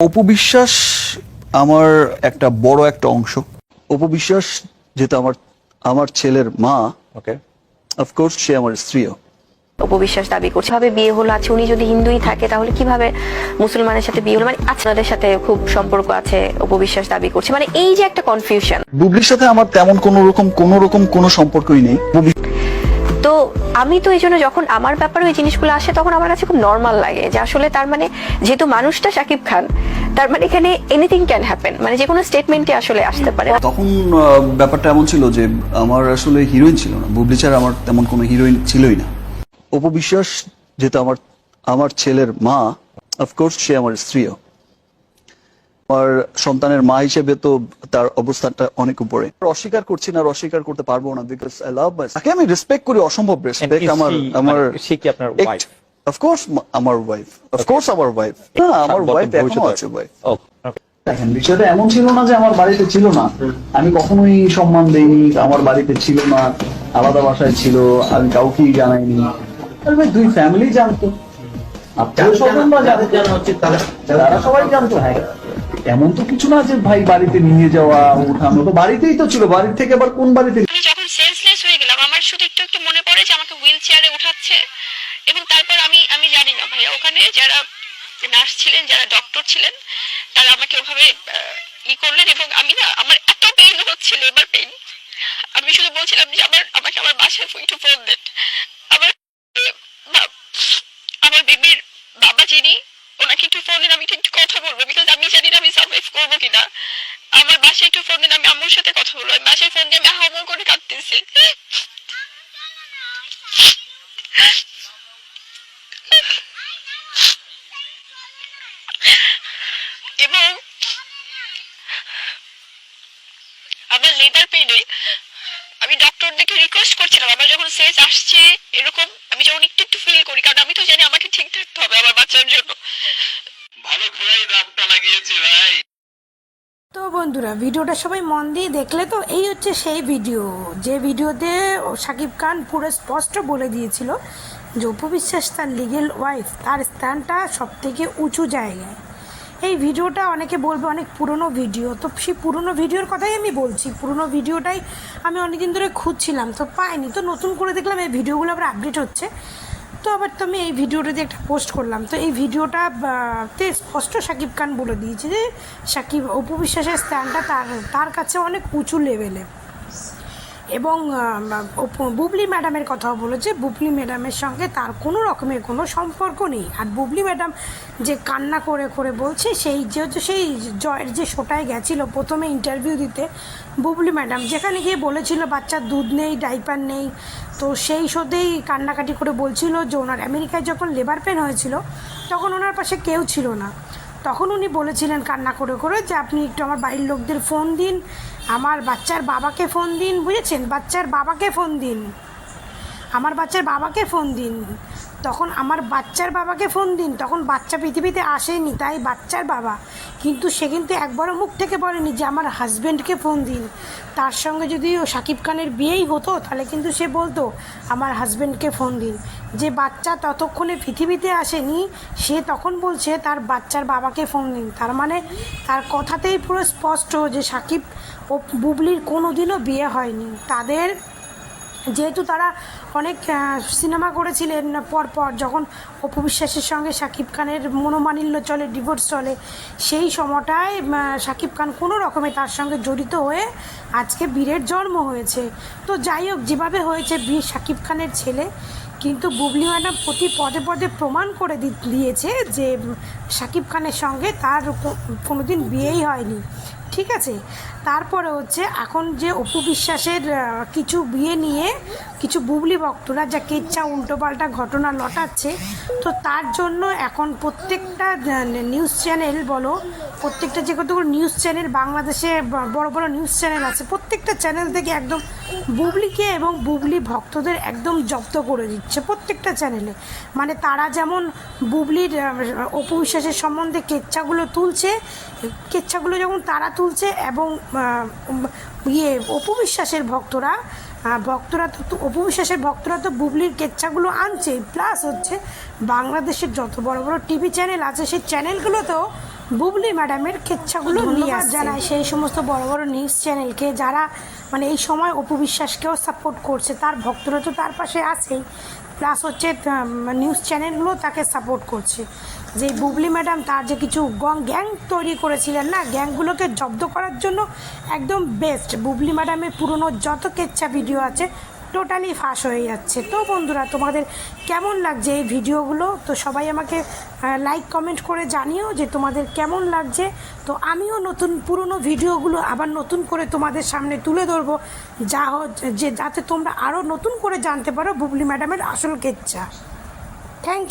অপু বিশ্বাস আমার একটা বড় একটা অংশ। অপু বিশ্বাস যেহেতু আমার আমার ছেলের মা, ওকে, অফকোর্স সে আমার স্ত্রীও। অপু বিশ্বাস দাবি করছে ভাবে বিয়ে হলো। আছে উনি যদি হিন্দুই থাকে তাহলে কিভাবে মুসলমানের সাথে বিয়ে হলো? মানে আপনাদের সাথে খুব সম্পর্ক আছে অপু বিশ্বাস দাবি করছে। মানে এই যে একটা কনফিউশন। বুবলির সাথে আমার তেমন কোনো সম্পর্কই নেই। তো আমি তো এই জন্য যখন আমার ব্যাপারে ওই জিনিসগুলো আসে তখন আমার কাছে খুব নর্মাল লাগে যে আসলে তার মানে যেহেতু মানুষটা শাকিব খান, তার মানে এখানে এনিথিং ক্যান হ্যাপেন, মানে যে কোনো স্টেটমেন্টই আসলে আসতে পারে। তখন ব্যাপারটা এমন ছিল যে আমার আসলে হিরোইন ছিল না, বুবলি ছাড়া আমার তেমন কোনো হিরোইন ছিলই না। অপু বিশ্বাস যেহেতু আমার ছেলের মা, অফকোর্স সে আমার স্ত্রীও। আমার সন্তানের মা হিসেবে তো তার অবস্থানটা অনেক উপরে। অস্বীকার করছি না, অস্বীকার করতে পারবো না, বিকজ আই লাভ মাই, তাকে আমি রেসপেক্ট করি, অসম্ভব রেসপেক্ট। আমার সে কি আপনার ওয়াইফ? অফকোর্স আমার ওয়াইফ, অফকোর্স আমার ওয়াইফ। না, আমার ওয়াইফ এখনো আছে ওয়াইফ। দেখেন, বিষয়টা এমন ছিল না যে আমার বাড়িতে ছিল না, আমি কখনোই সম্মান দেইনি। আমার বাড়িতে ছিল না, আলাদা বাসায় ছিল, আমি কাউকেই জানাইনি। দুই ফ্যামিলি জানতো, তারা সবাই জানতো। হ্যাঁ, এমন তো কিছু না যে ভাই বাড়িতে নিয়ে যাওয়া উঠানো, তো বাড়িতেই তো ছিল। বাড়ির থেকে আবার কোন বাড়িতে? আমি যখন সেন্সলেস হয়ে গেলাম আমার শুধু একটু একটু মনে পড়ে যে আমাকে হুইল চেয়ারে উঠাচ্ছে, এবং তারপর আমি জানি না ভাইয়া, ওখানে যারা নার্স ছিলেন, যারা ডক্টর ছিলেন, তারা আমাকে ওভাবে করলেন, এবং আমি না, আমার এত পেইন হচ্ছিল, এবার পেইন। আমি শুধু বলছিলাম যে আমাকে আমার বাসায় একটু ফোন দেন। আমার আমার বেবির বাবা যিনি, ওনাকে একটু ফোন দেন, আমি একটু কথা বলবো, বিকজ আমি জানি না আমি সার্ভাইভ করবো কিনা। আমার বাসায় একটু ফোন দেন, আমি আম্মুর সাথে কথা বলবো। আমি বাসায় ফোন দিয়ে আমি হামল করে কাঁদতেছি। এবং আমার লেদার পেইনে আমি ডক্টরদেরকে রিকোয়েস্ট করছিলাম, আমার যখন সেজ আসছে এরকম, আমি যখন একটু একটু ফিল করি, কারণ আমি তো জানি আমাকে ঠিক থাকতে হবে আমার বাচ্চার জন্য। ভালো খোলাই দামটা লাগিয়েছি ভাই। তো বন্ধুরা, ভিডিওটা সবাই মন দিয়ে দেখলে তো? এই হচ্ছে সেই ভিডিও যে ভিডিওতে শাকিব খান পুরো স্পষ্ট বলে দিয়েছিল যে অপু বিশ্বাস তার লিগেল ওয়াইফ, তার স্থানটা সব থেকে উঁচু জায়গায়। এই ভিডিওটা অনেকে বলবে অনেক পুরনো ভিডিও, তো সেই পুরনো ভিডিওর কথাই আমি বলছি। পুরনো ভিডিওটাই আমি অনেকদিন ধরে খুঁজছিলাম, তো পাইনি, তো নতুন করে দেখলাম এই ভিডিওগুলো আবার আপডেট হচ্ছে। তো আবার তো আমি এই ভিডিওটা দিয়ে একটা পোস্ট করলাম। তো এই ভিডিওটাতে স্পষ্ট শাকিব খান বলে দিয়েছে যে অপু বিশ্বাসের স্থানটা তার কাছে অনেক উঁচু লেভেলে। এবং বুবলি ম্যাডামের কথাও বলেছে, বুবলি ম্যাডামের সঙ্গে তার কোনো রকমের কোনো সম্পর্ক নেই। আর বুবলি ম্যাডাম যে কান্না করে করে বলছে, যেহেতু সেই জয়ের যে শোটায় গেছিলো প্রথমে ইন্টারভিউ দিতে, বুবলি ম্যাডাম যেখানে গিয়ে বলেছিল বাচ্চার দুধ নেই, ডাইপার নেই, তো সেই শোতেই কান্নাকাটি করে বলছিল যে ওনার আমেরিকায় যখন লেবার পেন হয়েছিল তখন ওনার পাশে কেউ ছিল না। তখন উনি বলেছিলেন কান্না করে করে যে আপনি একটু আমার বাড়ির লোকদের ফোন দিন, আমার বাচ্চার বাবাকে ফোন দিন, বুঝেছেন, বাচ্চার বাবাকে ফোন দিন, আমার বাচ্চার বাবাকে ফোন দিন। তখন আমার বাচ্চার বাবাকে ফোন দিন, তখন বাচ্চা পৃথিবীতে আসেনি, তাই বাচ্চার বাবা। কিন্তু সে কিন্তু একবারও মুখ থেকে বলেনি যে আমার হাজব্যান্ডকে ফোন দিন। তার সঙ্গে যদি ও শাকিব খানের বিয়েই হতো তাহলে কিন্তু সে বলতো আমার হাজব্যান্ডকে ফোন দিন। যে বাচ্চা ততক্ষণে পৃথিবীতে আসেনি সে তখন বলছে তার বাচ্চার বাবাকে ফোন দিন। তার মানে তার কথাতেই পুরো স্পষ্ট যে শাকিব ও বুবলির কোনো দিনও বিয়ে হয়নি। তাদের যেহেতু তারা অনেক সিনেমা করেছিলেন পরপর, যখন অপু বিশ্বাসের সঙ্গে শাকিব খানের মনোমালিন্য চলে, ডিভোর্স চলে, সেই সময়টায় শাকিব খান কোনো রকমে তার সঙ্গে জড়িত হয়ে আজকে বীরের জন্ম হয়েছে। তো যাই হোক, যেভাবে হয়েছে বীর শাকিব খানের ছেলে, কিন্তু বুবলি ম্যাডাম প্রতি পদে পদে প্রমাণ করে দিয়েছে যে শাকিব খানের সঙ্গে তার কোনোদিন বিয়েই হয়নি। ঠিক আছে, তারপরে হচ্ছে এখন যে অপু বিশ্বাসের কিছু বিয়ে নিয়ে কিছু বুবলি ভক্তরা যা কেচ্ছা উল্টোপাল্টা ঘটনা লটাচ্ছে, তো তার জন্য এখন প্রত্যেকটা নিউজ চ্যানেল বলো, প্রত্যেকটা যে কতগুলো নিউজ চ্যানেল বাংলাদেশে বড় বড় নিউজ চ্যানেল আছে, প্রত্যেকটা চ্যানেল থেকে একদম বুবলিকে এবং বুবলি ভক্তদের একদম জব্দ করে দিচ্ছে প্রত্যেকটা চ্যানেলে। মানে তারা যেমন বুবলির অপু বিশ্বাসের সম্বন্ধে কেচ্ছাগুলো তুলছে, কেচ্ছাগুলো যেমন তারা তুলছে, এবং অপু বিশ্বাসের ভক্তরা তো অপু বিশ্বাসের ভক্তরা তো বুবলির কেচ্ছাগুলো আনছে। প্লাস হচ্ছে বাংলাদেশের যত বড় বড় টিভি চ্যানেল আছে সেই চ্যানেলগুলোতেও বুবলি ম্যাডামের কেচ্ছাগুলো নিয়ে জানায় সেই সমস্ত বড় বড় নিউজ চ্যানেলকে, যারা মানে এই সময় অপু বিশ্বাসকেও সাপোর্ট করছে। তার ভক্তরা তো তার পাশে আছেই, প্লাস হচ্ছে নিউজ চ্যানেলগুলো তাকে সাপোর্ট করছে। যে বুবলি ম্যাডাম তার যে কিছু গ্যাং তৈরি করেছিলেন না, গ্যাংগুলোকে জব্দ করার জন্য একদম বেস্ট। বুবলি ম্যাডামের পুরনো যত কেচ্ছা ভিডিও আছে টোটালি ফাঁস হয়ে যাচ্ছে। তো বন্ধুরা, তোমাদের কেমন লাগছে এই ভিডিওগুলো? তো সবাই আমাকে লাইক কমেন্ট করে জানিও যে তোমাদের কেমন লাগছে। তো আমিও নতুন পুরনো ভিডিওগুলো আবার নতুন করে তোমাদের সামনে তুলে ধরবো, যাতে তোমরা আরও নতুন করে জানতে পারো বুবলি ম্যাডামের আসল কেচ্ছা। Thank you.